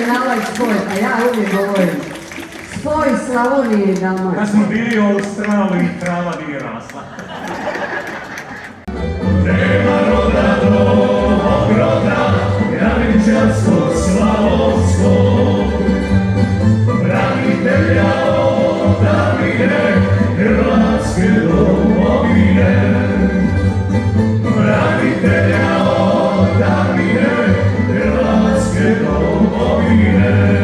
na ovaj spoj, a ja uvijek govorim. Spoj Slavonije i Dalmacije. Kad smo bili u Australiji, trava nije rasla. Nema roda do roda, Janičarskog, Slavonskog, branitelja odavine, Hrvatske domovine. Branitelja odavine, Hrvatske domovine.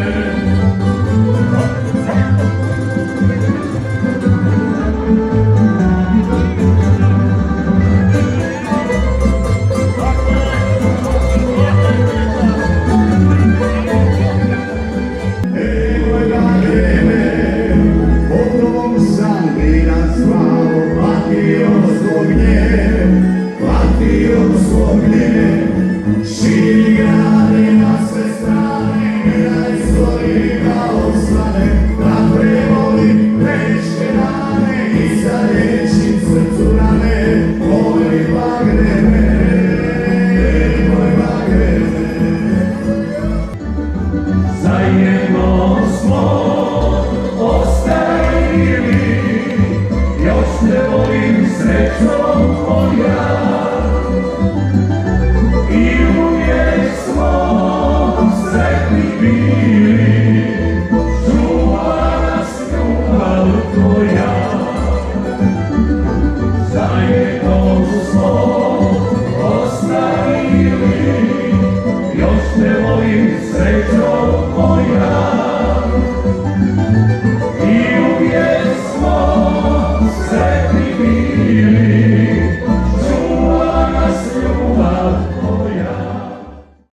Širi grade nas